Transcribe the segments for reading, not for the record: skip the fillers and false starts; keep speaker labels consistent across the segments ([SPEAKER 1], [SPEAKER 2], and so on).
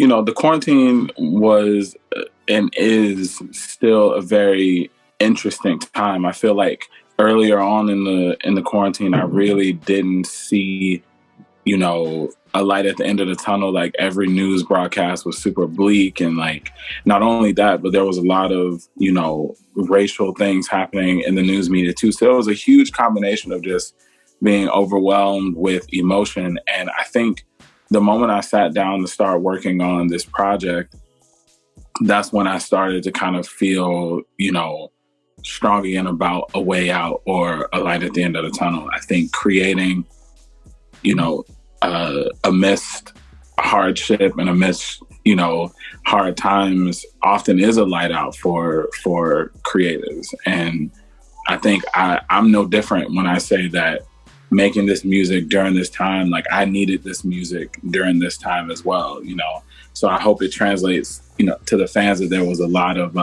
[SPEAKER 1] the quarantine was and is still a very interesting time. I feel like earlier on in the quarantine, I really didn't see, a light at the end of the tunnel. Like every news broadcast was super bleak, and like not only that, but there was a lot of racial things happening in the news media too. So it was a huge combination of just being overwhelmed with emotion. And I think the moment I sat down to start working on this project, that's when I started to kind of feel, strong again about a way out or a light at the end of the tunnel. I think creating, amidst hardship and amidst, hard times often is a light out for creatives. And I think I'm no different when I say that making this music during this time, like I needed this music during this time as well, So I hope it translates, to the fans that there was a lot of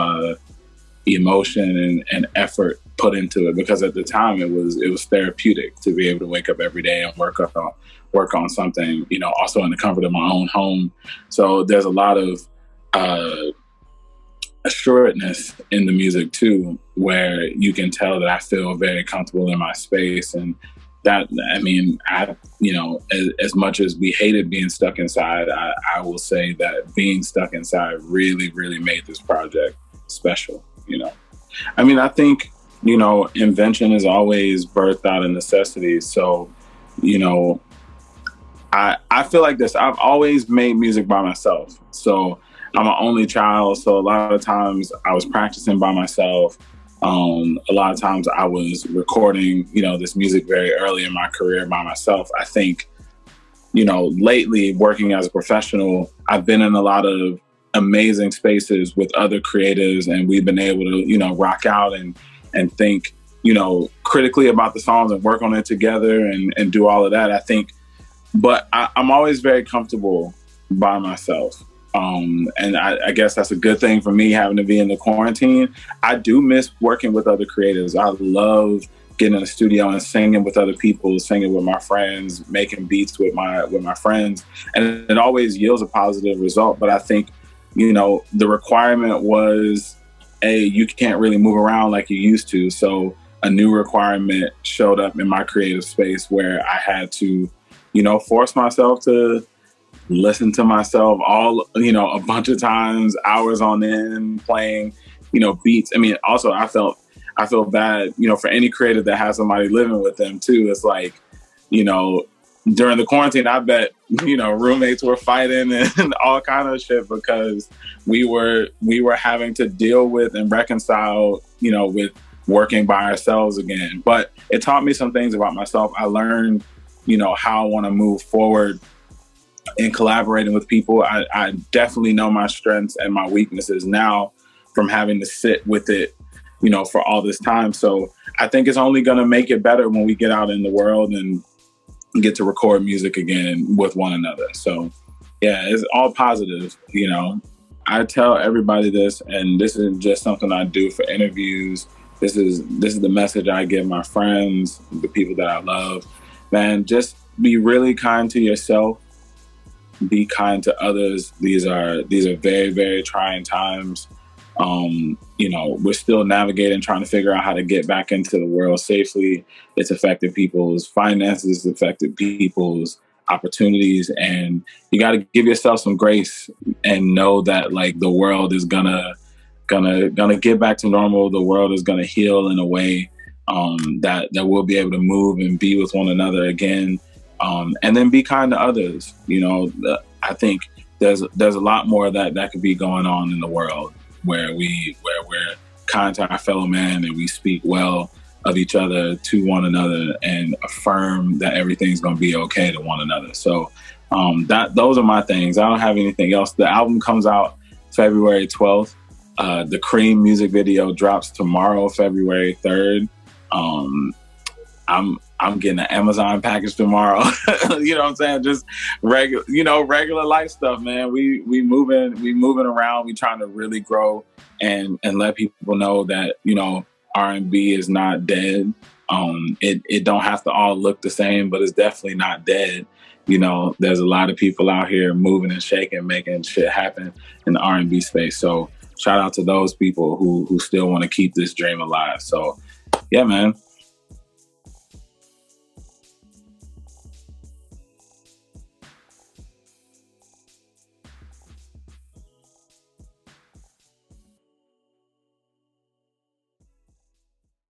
[SPEAKER 1] emotion and effort put into it, because at the time it was therapeutic to be able to wake up every day and work on something, also in the comfort of my own home. So there's a lot of assuredness in the music too, where you can tell that I feel very comfortable in my space. And that, as much as we hated being stuck inside, I will say that being stuck inside really, really made this project special, I think, invention is always birthed out of necessity. So, I feel like this. I've always made music by myself. So I'm an only child. So a lot of times I was practicing by myself. A lot of times I was recording, this music very early in my career by myself. I think, lately working as a professional, I've been in a lot of amazing spaces with other creatives, and we've been able to, rock out and think, critically about the songs and work on it together and do all of that. I think, but I'm always very comfortable by myself. And I guess that's a good thing for me, having to be in the quarantine. I do miss working with other creatives. I love getting in the studio and singing with other people, singing with my friends, making beats with my friends. And it always yields a positive result. But I think, the requirement was, you can't really move around like you used to. So a new requirement showed up in my creative space where I had to, force myself to listen to myself a bunch of times, hours on end, playing, beats. Also I feel bad, for any creative that has somebody living with them too. It's like, during the quarantine, I bet, roommates were fighting and all kind of shit because we were having to deal with and reconcile, with working by ourselves again. But it taught me some things about myself. I learned, how I want to move forward in collaborating with people. I definitely know my strengths and my weaknesses now from having to sit with it, for all this time. So I think it's only going to make it better when we get out in the world and get to record music again with one another. So yeah, it's all positive. I tell everybody this, and this is just something I do for interviews. This is the message I give my friends, the people that I love. Man, just be really kind to yourself. Be kind to others. These are very, very trying times. We're still navigating, trying to figure out how to get back into the world safely. It's affected people's finances, it's affected people's opportunities, and you got to give yourself some grace and know that like the world is gonna get back to normal. The world is gonna heal in a way that we'll be able to move and be with one another again, and then be kind to others. I think there's a lot more that could be going on in the world where we're kind to our fellow man and we speak well of each other to one another and affirm that everything's going to be okay to one another. So those are my things. I don't have anything else. The album comes out February 12th. The Cream music video drops tomorrow, February 3rd. I'm getting an Amazon package tomorrow. You know what I'm saying? Just regular life stuff, man. We moving around. We trying to really grow and let people know that, R&B is not dead. It don't have to all look the same, but it's definitely not dead. You know, there's a lot of people out here moving and shaking, making shit happen in the R&B space. So shout out to those people who still want to keep this dream alive. So yeah, man,